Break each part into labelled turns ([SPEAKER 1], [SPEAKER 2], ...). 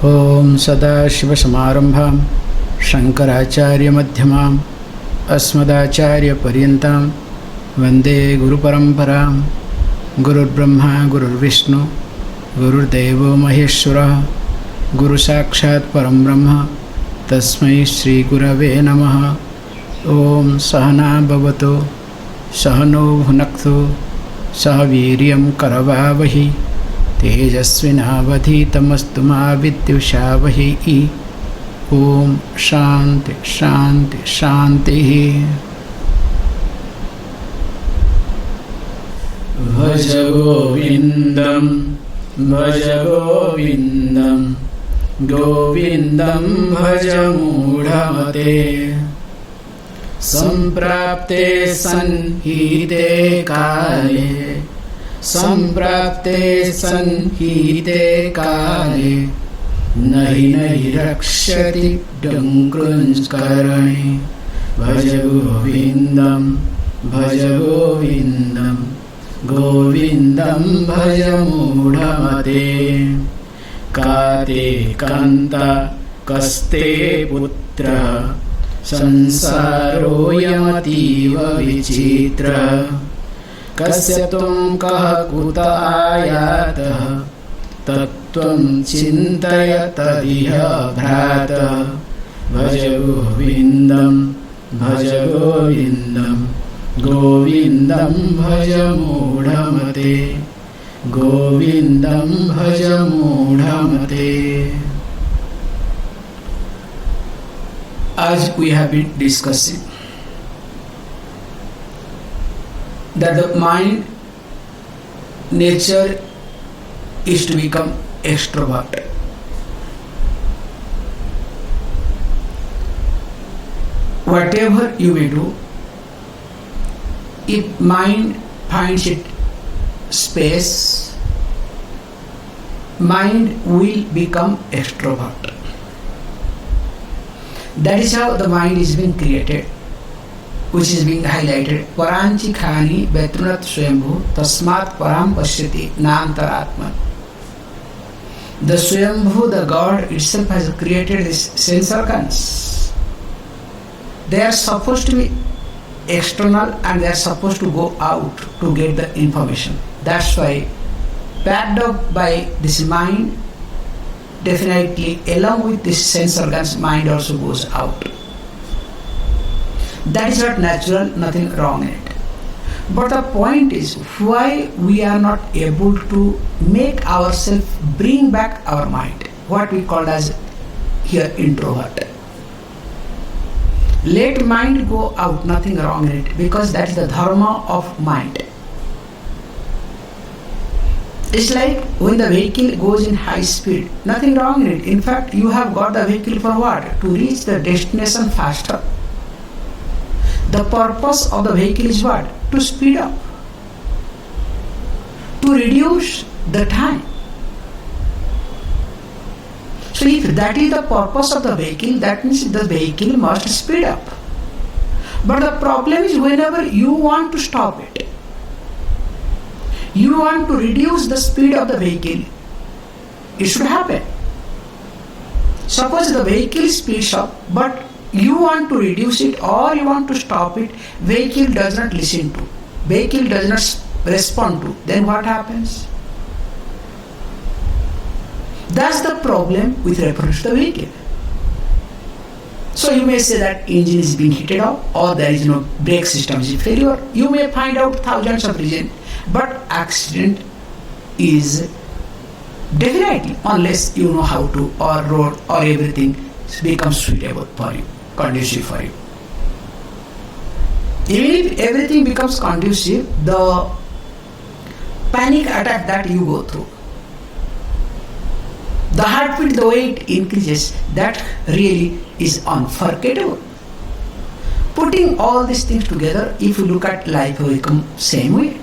[SPEAKER 1] Om Sadashiva-Samarambham Shankaracharya-Madhyamam Asmadacharya-Paryantam Vande Guru-Paramparam Gurur-Brahma Gurur-Vishnu Gurur-Devo Maheshwara Guru-Sakshat Param-Brahma Tasmai Shri-Gurave Namaha. Om Sahana Bhavato Sahano Bhunaktu Sahaviryam Karavavahi Tejasvinavadhitamastu ma vidyushavai. Om Shanti Shanti Shanti. Bhaja Govindam Bhaja Govindam Govindam Bhaja Mudhamate Samprapte sanhite kale Samprapte sanhite kale Nahi nahi rakshati dankrunkarane. Bhaja Govindam Bhaja Govindam Govindam Bhaja Mudhamate. Kate kanta kaste putra Sansaro yamativa vichitra. Kasya tum kaha kuta ayata Tattvam chintayata diha bhrata. Bhaja Govindam Bhaja Govindam Govindam Bhaja Mudhamate. Govindam Bhaja Mudhamate. As we have been discussing that the mind nature is to become extrovert. Whatever you may do, if mind finds it space, mind will become extrovert. That is how the mind is being created, which is being highlighted. Paranchi khani betrunat swayambhu tasmat param pashyati nantaratman. The Swayambhu, the God itself, has created these sense organs. They are supposed to be external and they are supposed to go out to get the information. That's why, backed up by this mind, definitely along with this sense organs, mind also goes out. That is not natural, nothing wrong in it. But the point is, why we are not able to make ourselves bring back our mind, what we call as here introvert. Let mind go out, nothing wrong in it, because that is the dharma of mind. It's like when the vehicle goes in high speed, nothing wrong in it. In fact, you have got the vehicle for what? To reach the destination faster. The purpose of the vehicle is what? To speed up, to reduce the time. So if that is the purpose of the vehicle, that means the vehicle must speed up. But the problem is, whenever you want to stop it, you want to reduce the speed of the vehicle, it should happen. Suppose the vehicle speeds up, but you want to reduce it or you want to stop it, vehicle does not listen to, vehicle does not respond to, then what happens? That's the problem with reference to the vehicle. So you may say that engine is being heated up, or there is no brake system is failure. You may find out thousands of reasons, but accident is definitely, unless you know how to, or road or everything becomes suitable for you, conducive for you. Even if everything becomes conducive, the panic attack that you go through, the heartbeat, the way it increases, that really is unforgettable. Putting all these things together, if you look at life, will come same way.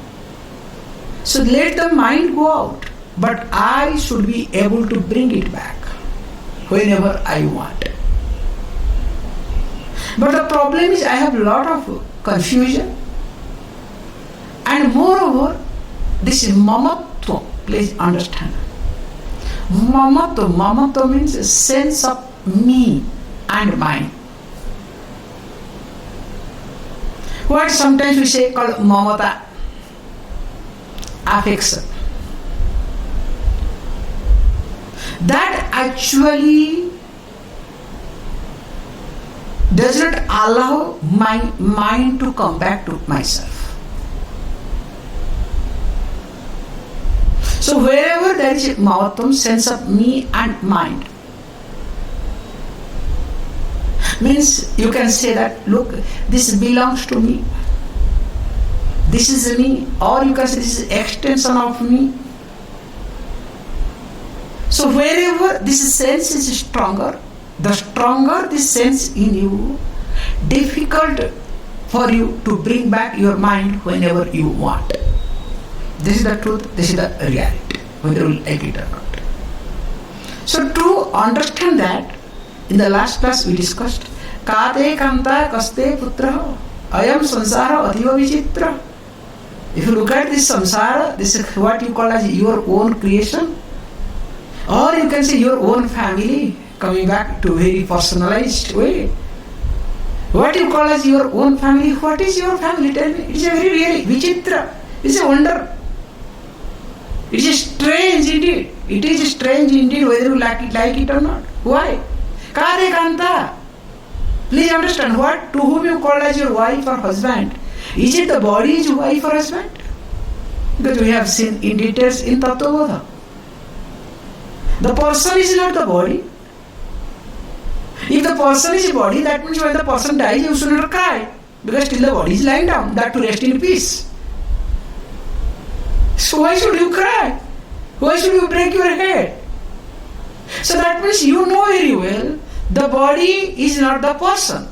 [SPEAKER 1] So let the mind go out, but I should be able to bring it back whenever I want. But the problem is, I have a lot of confusion, and moreover, this is mamatva, please understand. Mamato means a sense of me and mine. What sometimes we say called mamata, affection. That actually does not allow my mind to come back to myself. So wherever there is a mamatam, sense of me and mind, means you can say that, look, this belongs to me, this is me, or you can say this is extension of me. So wherever this sense is stronger, the stronger this sense in you, difficult for you to bring back your mind whenever you want. This is the truth, this is the reality, whether you like it or not. So to understand that, in the last class we discussed, Kate kanta kaste putra, ayam sansara ativa vichitra. If you look at this samsara, this is what you call as your own creation, or you can say your own family, coming back to very personalized way. What you call as your own family, what is your family? Tell me. It is a very vichitra, it is a wonder. It is strange indeed. It is strange indeed whether you like it or not. Why? Kare kanta. Please understand, what to whom you call as your wife or husband. Is it the body is wife or husband? Because we have seen in details in Tattva. The person is not the body. If the person is a body, that means when the person dies, you should not cry, because still the body is lying down, that to rest in peace. So why should you cry? Why should you break your head? So that means you know very well the body is not the person.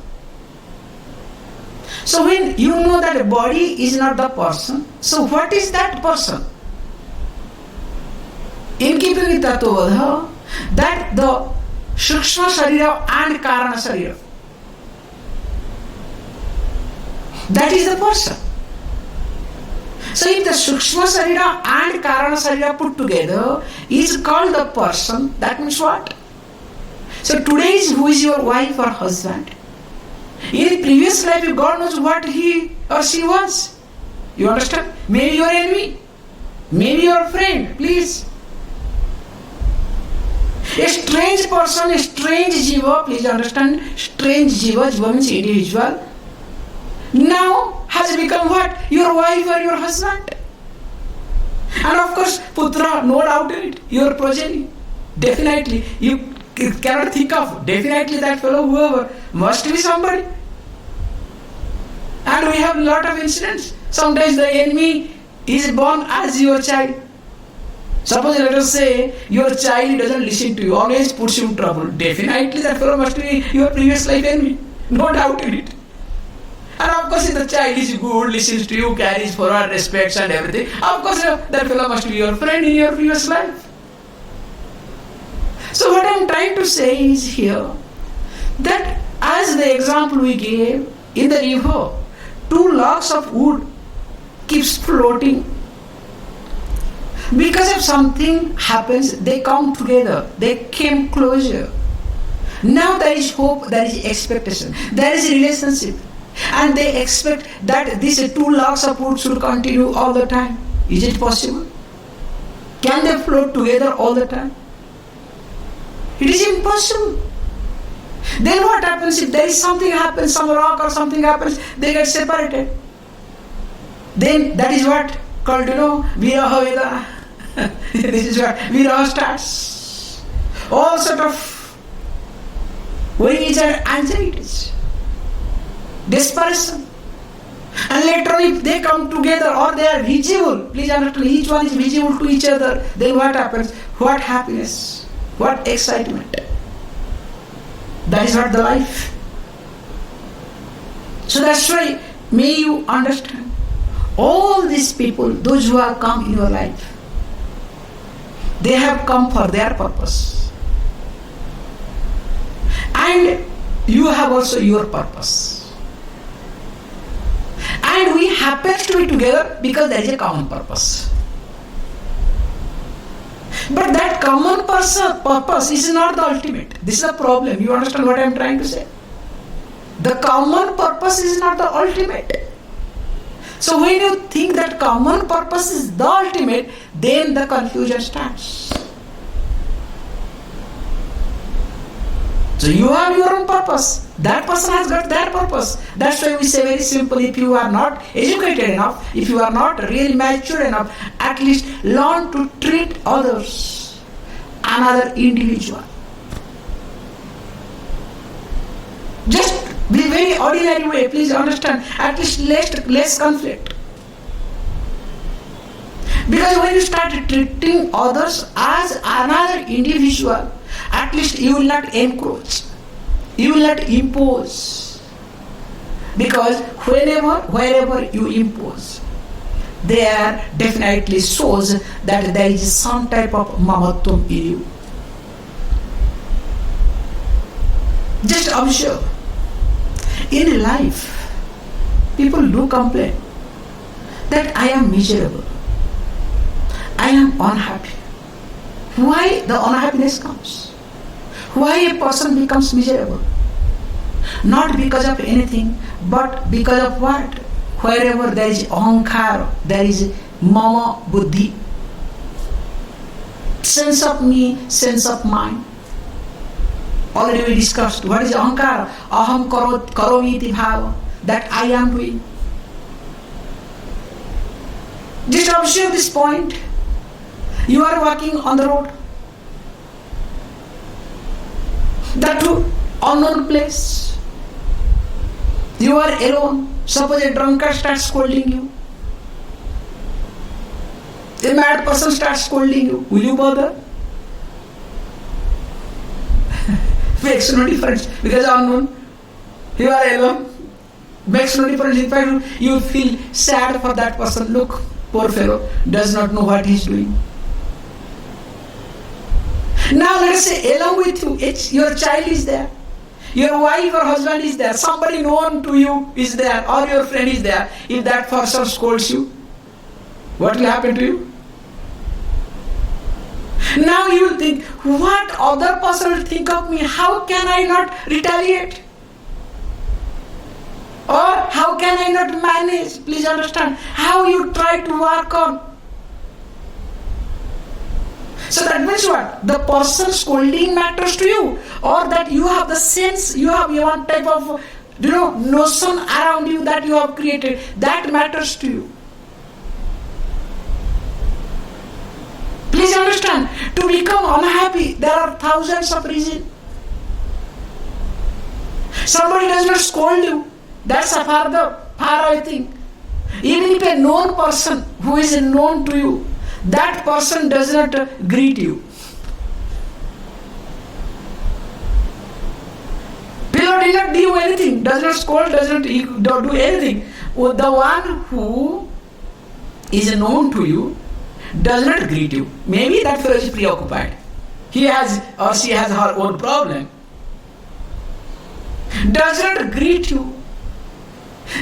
[SPEAKER 1] So when you know that the body is not the person, so what is that person? In keeping with Tattva, that the Shukshma Sharira and Karana Sharira, that is the person. So if the Shukshma Sharira and Karana Sharira put together is called the person, that means what? So today is who is your wife or husband. In previous life, God knows what he or she was. You understand? Maybe your enemy, maybe your friend, please. A strange person, a strange jiva, please understand, strange jiva means individual, now has become what? Your wife or your husband. And of course, putra, no doubt in it, your progeny. Definitely, you cannot think of, definitely that fellow, whoever, must be somebody. And we have a lot of incidents. Sometimes the enemy is born as your child. Suppose let us say your child doesn't listen to you, always puts you in trouble. Definitely that fellow must be your previous life enemy. No doubt in it. And of course if the child is good, listens to you, carries forward, respects and everything, of course that fellow must be your friend in your previous life. So what I am trying to say is here, that as the example we gave in the river, 2 logs of wood keeps floating. Because if something happens, they come together, they came closer. Now there is hope, there is expectation, there is relationship. And they expect that these 2 logs of wood should continue all the time. Is it possible? Can they float together all the time? It is impossible. Then what happens if there is something happens, some rock or something happens, they get separated. Then that is what called, Viraha Veda. This is what Viraha starts. All sort of worries and anxieties, desperation. And later on if they come together or they are visible, please understand, each one is visible to each other, then what happens? What happiness, what excitement. That is what the life. So that's why, may you understand, all these people, those who have come in your life, they have come for their purpose. And you have also your purpose. And we happen to be together because there is a common purpose. But that common purpose is not the ultimate. This is the problem. You understand what I am trying to say? The common purpose is not the ultimate. So when you think that common purpose is the ultimate, then the confusion starts. So you have your own purpose. That person has got their purpose. That's why we say very simple, if you are not educated enough, if you are not really mature enough, at least learn to treat others, another individual. Just be very ordinary way, please understand, at least less conflict. Because when you start treating others as another individual, at least you will not encroach, you will not impose. Because wherever you impose, there definitely shows that there is some type of mamatvam in you. Just observe. In life, people do complain that I am miserable, I am unhappy. Why the unhappiness comes? Why a person becomes miserable? Not because of anything, but because of what? Wherever there is ahankara, there is mama buddhi. Sense of me, sense of mine. Already we discussed what is ahankara. Aham karomi iti bhava. That I am doing. Just observe this point. You are walking on the road. That too, unknown place. You are alone. Suppose a drunkard starts scolding you. A mad person starts scolding you. Will you bother? Makes no difference because unknown. You are alone. Makes no difference. In fact, you feel sad for that person. Look, poor fellow does not know what he is doing. Now let us say along with you, your child is there, your wife or husband is there, somebody known to you is there, or your friend is there. If that person scolds you, what will happen to you? Now you will think, what other person will think of me? How can I not retaliate? Or how can I not manage? Please understand how you try to work on. So that means what? The person scolding matters to you, or that you have the sense, you have one type of notion around you that you have created, that matters to you. Please understand, to become unhappy, there are thousands of reasons. Somebody does not scold you, that's a far I think. Even if a known person who is known to you, that person does not greet you. People did not do anything, does not scold, does not do anything. The one who is known to you does not greet you. Maybe that fellow is preoccupied. He has or she has her own problem. Does not greet you.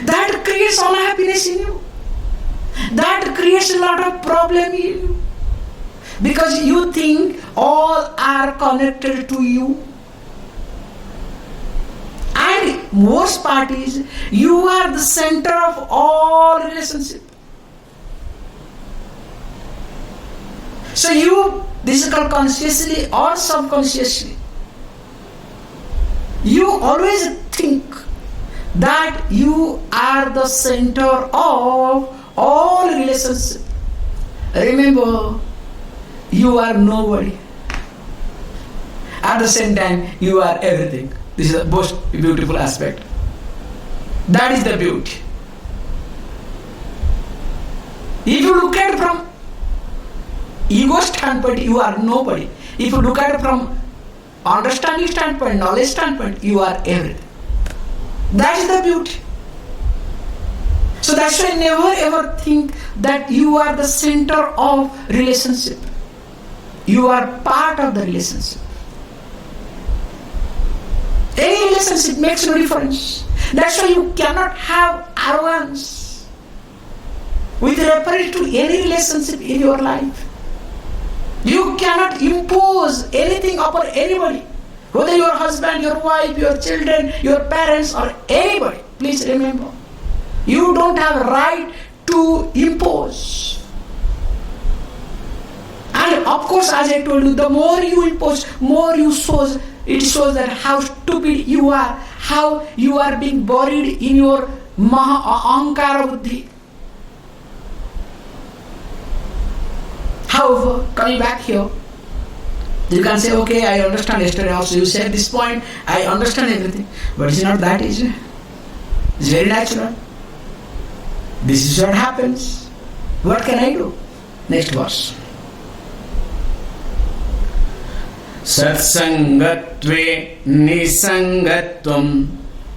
[SPEAKER 1] That creates unhappiness in you. That creates a lot of problem in you. Because you think all are connected to you. And most part is, you are the center of all relationship. So you, this is called consciously or subconsciously, you always think that you are the center of all relationships. Remember, you are nobody. At the same time, you are everything. This is the most beautiful aspect. That is the beauty. If you look at it from ego standpoint, you are nobody. If you look at it from understanding standpoint, knowledge standpoint, you are everything. That is the beauty. So that's why never ever think that you are the center of relationship. You are part of the relationship. Any relationship makes no difference. That's why you cannot have arrogance with reference to any relationship in your life. You cannot impose anything upon anybody. Whether your husband, your wife, your children, your parents, or anybody. Please remember. You don't have a right to impose. And of course, as I told you, the more you impose, more you shows, it shows that how stupid you are, how you are being buried in your ahankara buddhi. However, coming back here, you can say, okay, I understand yesterday also you said this point, I understand everything. But it's not that easy. It's very natural. This is what happens. What can I do? Next verse. Satsangatve nisangatvam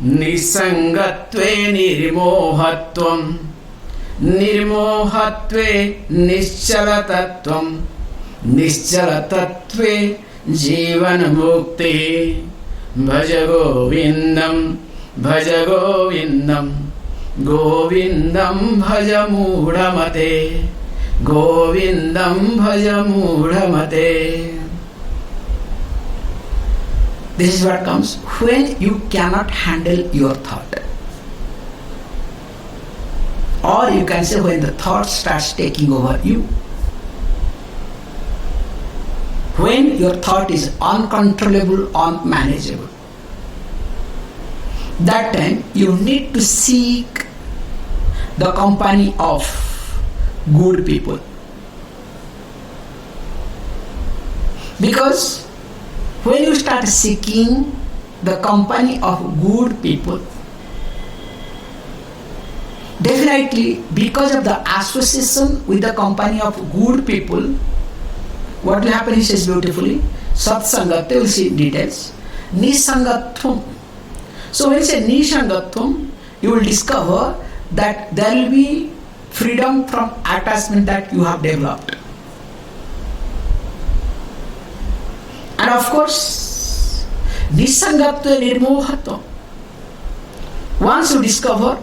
[SPEAKER 1] nisangatve nirmohatvam nirmohatve nischalatatvam nischalatatve jivan mukti bhaja govindam govindam bhaja mudhamate govindam bhaja mudhamate. This is what comes when you cannot handle your thought. Or you can say when the thought starts taking over you. When your thought is uncontrollable, unmanageable. That time you need to seek the company of good people. Because when you start seeking the company of good people, definitely because of the association with the company of good people, what will happen, he says beautifully, satsangatte, we'll see details, nisangathum. So when you say nisangathum, you will discover that there will be freedom from attachment that you have developed. And of course, nisangatva nirmohatva. Once you discover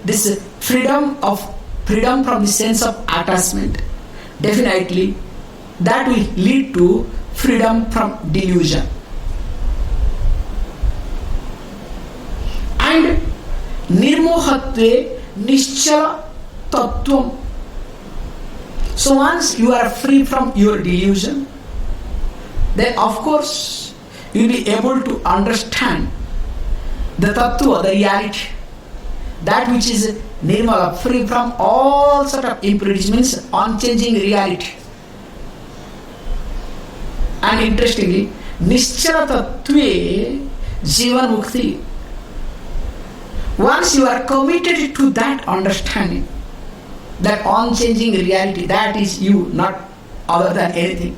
[SPEAKER 1] this freedom from the sense of attachment, definitely that will lead to freedom from delusion. And nirmohatve nischala tattvam. So once you are free from your delusion, then of course you will be able to understand the tattva, the reality, that which is nirmala, free from all sort of impurities, means unchanging reality. And interestingly, nischala tattve jivan mukti. Once you are committed to that understanding, that unchanging reality, that is you, not other than anything,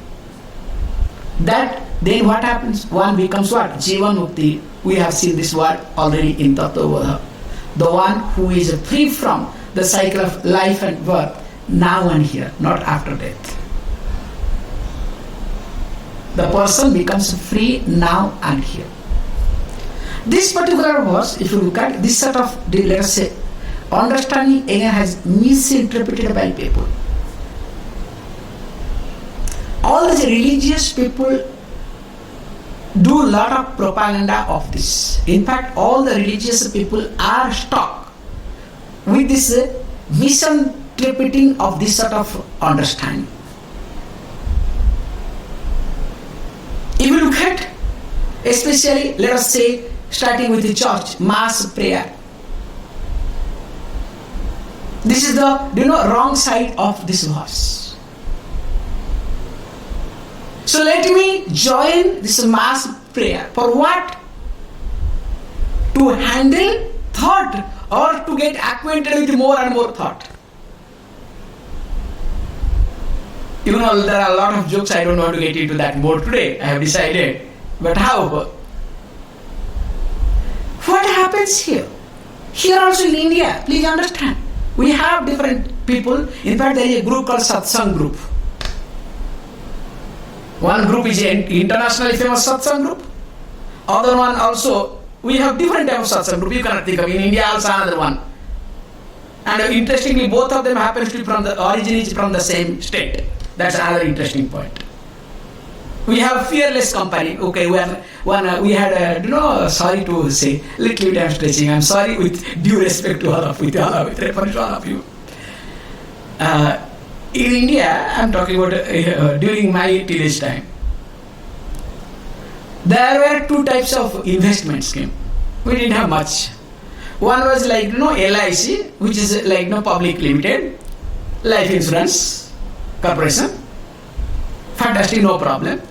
[SPEAKER 1] that then what happens? One becomes what? Jivan mukti. We have seen this word already in Tattva. The one who is free from the cycle of life and birth, now and here, not after death. The person becomes free now and here. This particular verse, if you look at this sort of, let us say, understanding again has misinterpreted by people. All these religious people do a lot of propaganda of this. In fact, all the religious people are stuck with this misinterpreting of this sort of understanding. If you look at, especially, let us say, starting with the church, mass prayer. This is the, wrong side of this verse. So let me join this mass prayer. For what? To handle thought or to get acquainted with more and more thought. There are a lot of jokes, I don't want to get into that more today, I have decided. But however, what happens here? Here also in India, please understand, we have different people. In fact, there is a group called Satsang group. One group is an internationally famous satsang group. Other one also, we have different types of satsang group. You cannot think of. In India also another one. And interestingly, both of them happens to be from the origin is from the same state. That's another interesting point. We have fearless company. Okay, we had sorry to say, little bit I'm stretching. I'm sorry with due respect to with reference to all of you. In India, I'm talking about during my teenage time. There were two types of investment scheme. We didn't have much. One was like LIC, which is like public limited, life insurance corporation. Fantastic, no problem.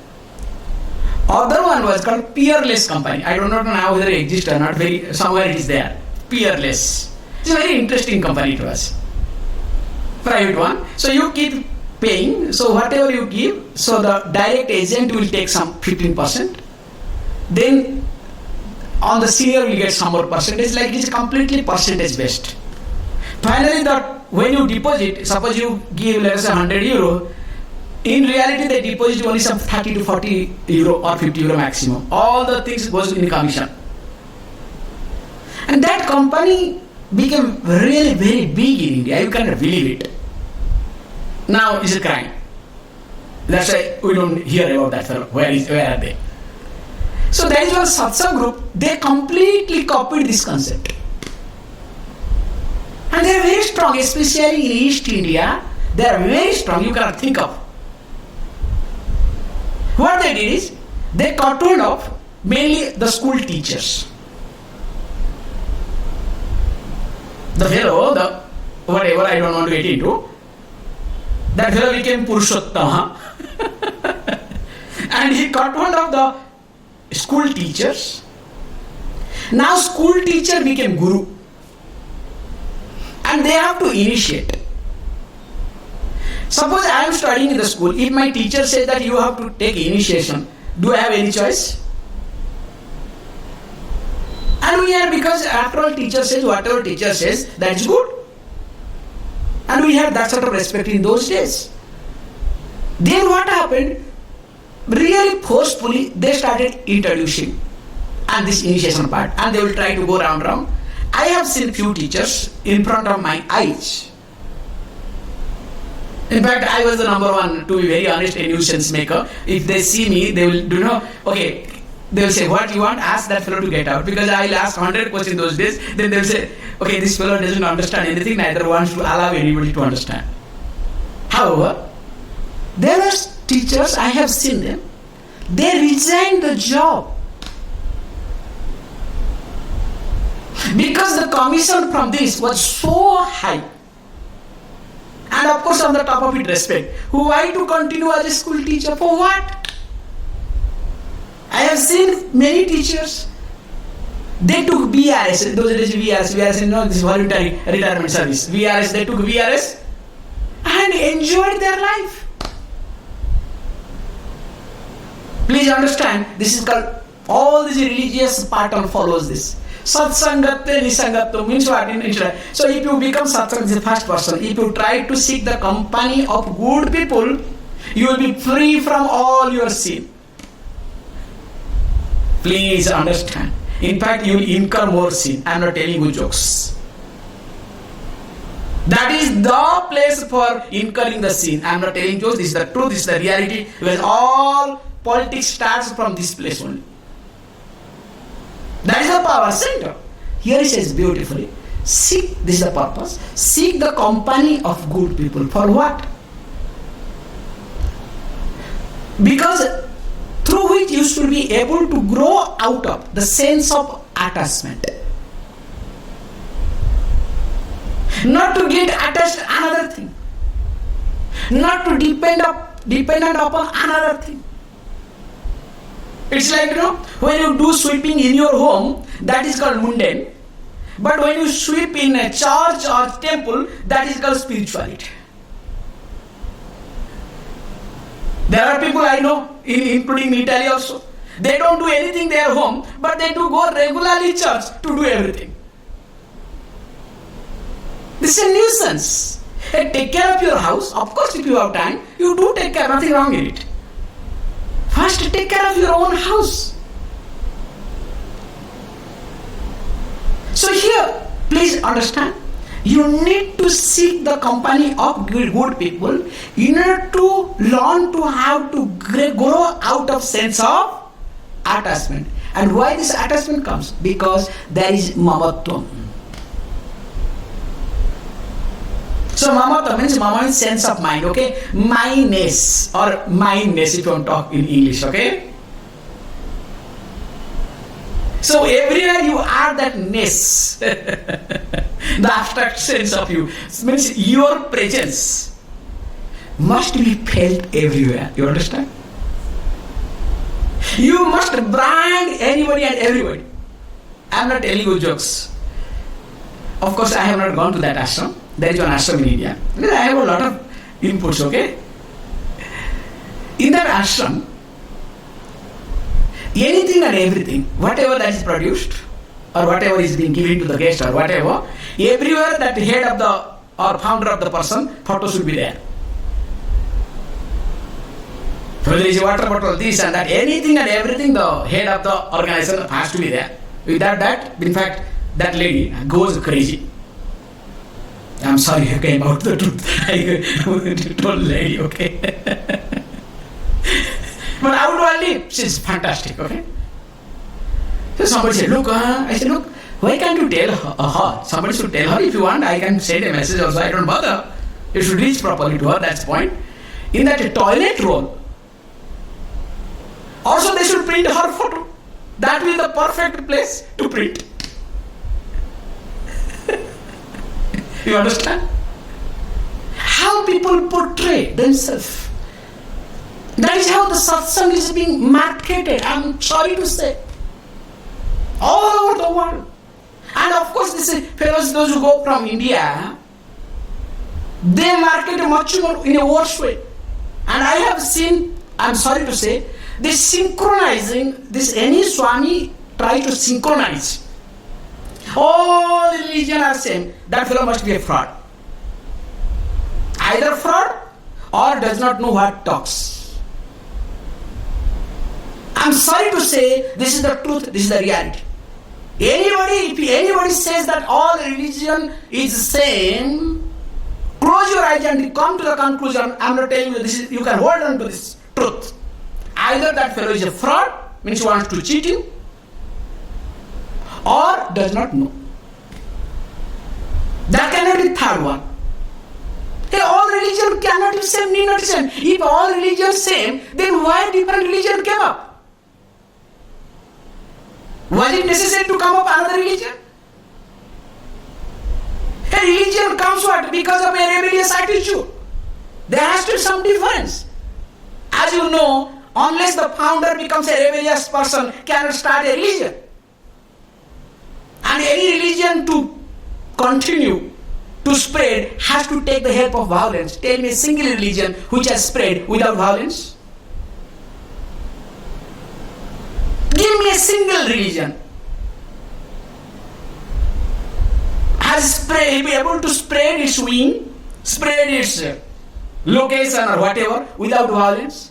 [SPEAKER 1] Other one was called peerless company. I do not know now whether it exists or not. Somewhere it is there. Peerless. It's a very interesting company it was. Private one. So you keep paying. So whatever you give, so the direct agent will take some 15%. Then on the senior will get some more percentage. Like it's completely percentage based. Finally, when you deposit, suppose you give let's say 100 euro. In reality, they deposit only some 30 to 40 euro or 50 euro maximum. All the things goes in commission. And that company became really very big in India. You cannot believe it. Now it's a crime. That's why we don't hear about that fellow. Where are they? So there is one satsang group. They completely copied this concept. And they are very strong, especially in East India. They are very strong. You cannot think of. What they did is, they controlled of mainly the school teachers. The fellow, whatever I don't want to get into, that fellow became Purushottama. And he controlled of the school teachers. Now school teacher became guru. And they have to initiate. Suppose I am studying in the school. If my teacher says that you have to take initiation, do I have any choice? And we are, because after all teacher says, whatever teacher says, that's good. And we had that sort of respect in those days. Then what happened? Really forcefully, they started introducing and this initiation part. And they will try to go round. I have seen few teachers in front of my eyes. In fact, I was the number one, to be very honest, a nuisance maker. If they see me, they will okay, they will say, what you want? Ask that fellow to get out. Because I will ask 100 questions those days. Then they will say, okay, this fellow doesn't understand anything, neither wants to allow anybody to understand. However, there are teachers, I have seen them, they resigned the job. Because the commission from this was so high. And of course, on the top of it, respect. Why to continue as a school teacher? For what? I have seen many teachers. They took VRS. Those days VRS, this voluntary retirement service. VRS, they took VRS and enjoyed their life. Please understand, this is called, all this religious pattern follows this. Satsangatte nisangatto means what in Israel. So if you become satsang, is the first person. If you try to seek the company of good people, you will be free from all your sin. Please understand. In fact, you will incur more sin. I am not telling you jokes. That is the place for incurring the sin. I am not telling jokes. This is the truth. This is the reality. Because all politics starts from this place only. That is the power center. Here it says beautifully, seek, this is the purpose, seek the company of good people. For what? Because through which you should be able to grow out of the sense of attachment. Not to get attached to another thing. Not to dependent upon another thing. It's like, when you do sweeping in your home, that is called mundane. But when you sweep in a church or temple, that is called spirituality. There are people I know, including in Italy also. They don't do anything in their home, but they do go regularly church to do everything. This is a nuisance. Hey, take care of your house. Of course, if you have time, you do take care, nothing wrong in it. First, take care of your own house. So here, please understand, You need to seek the company of good people in order to learn to how to grow out of sense of attachment. And why this attachment comes? Because there is mamatvam. So mamattva means mama means sense of mind, okay? Myness or mindness if you want to talk in English, okay? So everywhere you are that ness, the abstract sense of you, means your presence must be felt everywhere. You understand? You must brand anybody and everybody. I am not telling you jokes. Of course, I have not gone to that ashram. There is one ashram in India. I have a lot of inputs, okay? In that ashram, anything and everything, whatever that is produced, or whatever is being given to the guest, or whatever, everywhere that head of the, or founder of the person, photo should be there. So there is a water bottle, this and that, anything and everything, the head of the organization has to be there. Without that, in fact, that lady goes crazy. I'm sorry I came out the truth. I told lady, okay? But outwardly, she's fantastic, okay? So somebody said, look, I said, look, why can't you tell her? Somebody should tell her. If you want, I can send a message also. I don't bother. You should reach properly to her, that's the point. In that toilet roll, also they should print her photo. That will be the perfect place to print. You understand? How people portray themselves. That is how the satsang is being marketed, I'm sorry to say. All over the world. And of course, these fellows, those who go from India, they market much more in a worse way. And I have seen, I'm sorry to say, this synchronizing, this any Swami try to synchronize. All religions are same. That fellow must be a fraud. Either fraud or does not know what talks. I'm sorry to say, this is the truth, this is the reality. If anybody says that all religion is the same, close your eyes and come to the conclusion, I'm not telling you this is, you can hold on to this truth. Either that fellow is a fraud, means he wants to cheat you, or does not know. That cannot be third one. Hey, all religion cannot be same, need not same. If all religions same, then why different religion came up? Was it necessary to come up another religion? A religion comes what? Because of a rebellious attitude. There has to be some difference. As you know, unless the founder becomes a rebellious person, cannot start a religion. And any religion to continue to spread has to take the help of violence. Tell me a single religion which has spread without violence. Give me a single religion has been able to spread its wing, spread its location or whatever without violence.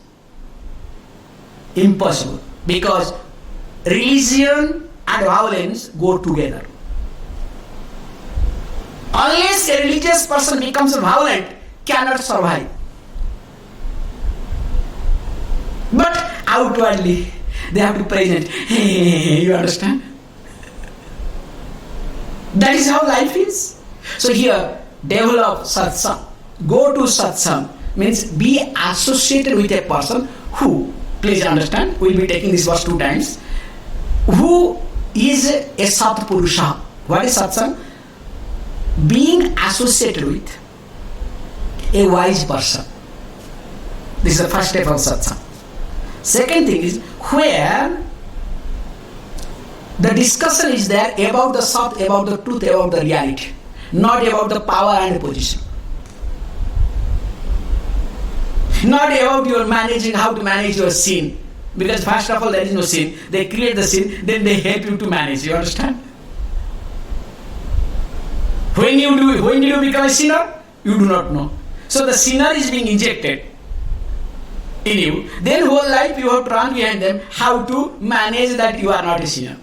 [SPEAKER 1] Impossible. Because religion and violence go together. Unless a religious person becomes violent, cannot survive. But outwardly, they have to present. You understand? That is how life is. So here, develop satsang. Go to satsang means be associated with a person who, please understand, we will be taking this verse 2 times, who is a Sat Purusha. What is satsang? Being associated with a wise person. This is the first step of satsang. Second thing is where the discussion is there about the Sat, about the truth, about the reality, not about the power and the position. Not about your managing, how to manage your sin. Because first of all, there is no sin. They create the sin, then they help you to manage. You understand? When did you become a sinner? You do not know. So the sinner is being injected in you. Then whole life you have to run behind them how to manage that you are not a sinner.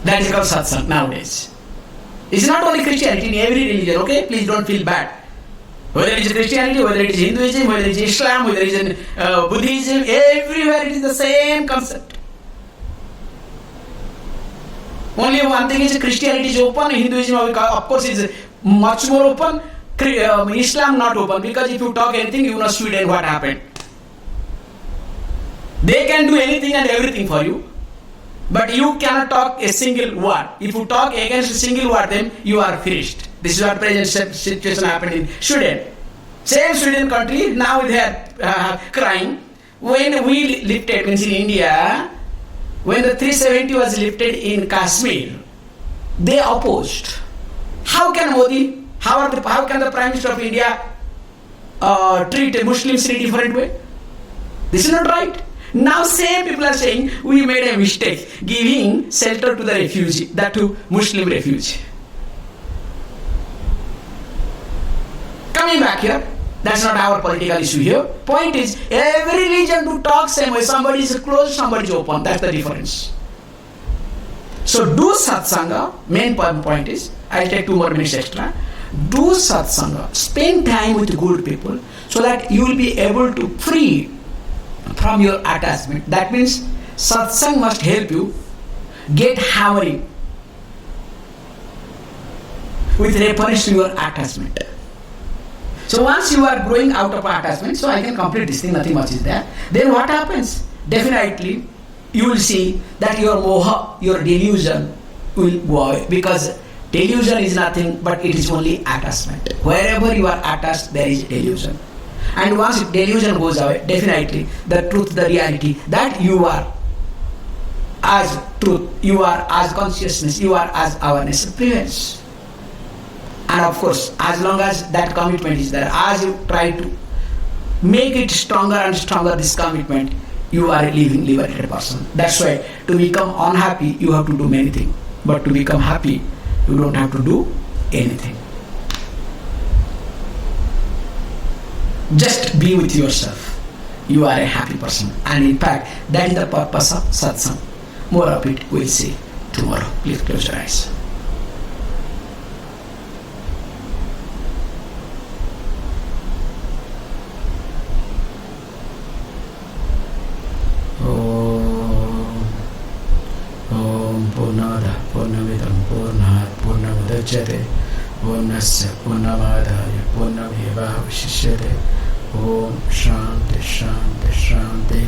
[SPEAKER 1] That is called satsang nowadays. It's not only Christianity, in every religion, okay? Please don't feel bad. Whether it is Christianity, whether it is Hinduism, whether it is Islam, whether it is in, Buddhism, everywhere it is the same concept. Only one thing is Christianity is open, Hinduism of course is much more open, Islam not open, because if you talk anything, you know Sweden what happened. They can do anything and everything for you, but you cannot talk a single word. If you talk against a single word, then you are finished. This is what present situation happened in Sweden. Same Sweden country, now they are crying. When we lifted, means in India, when the 370 was lifted in Kashmir, they opposed. How can Modi, how can the Prime Minister of India treat Muslims in a different way? This is not right. Now same people are saying, we made a mistake, giving shelter to the refugee, that to Muslim refugee. Coming back here, that's not our political issue here. Point is, every religion do talk same way. Somebody is closed, somebody is open. That's the difference. So do satsanga. Main point is, I'll take 2 more minutes extra. Do satsanga. Spend time with good people so that you will be able to free from your attachment. That means satsang must help you get hammering with reference to your attachment. So once you are growing out of attachment, so I can complete this thing, nothing much is there. Then what happens? Definitely you will see that your moha, your delusion will go away, because delusion is nothing but it is only attachment. Wherever you are attached, there is delusion. And once delusion goes away, definitely the truth, the reality that you are as truth, you are as consciousness, you are as awareness prevails. And of course, as long as that commitment is there, as you try to make it stronger and stronger, this commitment, you are a living, liberated person. That's why to become unhappy, you have to do many things. But to become happy, you don't have to do anything. Just be with yourself. You are a happy person. And in fact, that is the purpose of satsang. More of it we'll see tomorrow. Please close your eyes. Jate Purnasya Purnavadaya Purnameva Shishate Om Shanti Shanti Shanti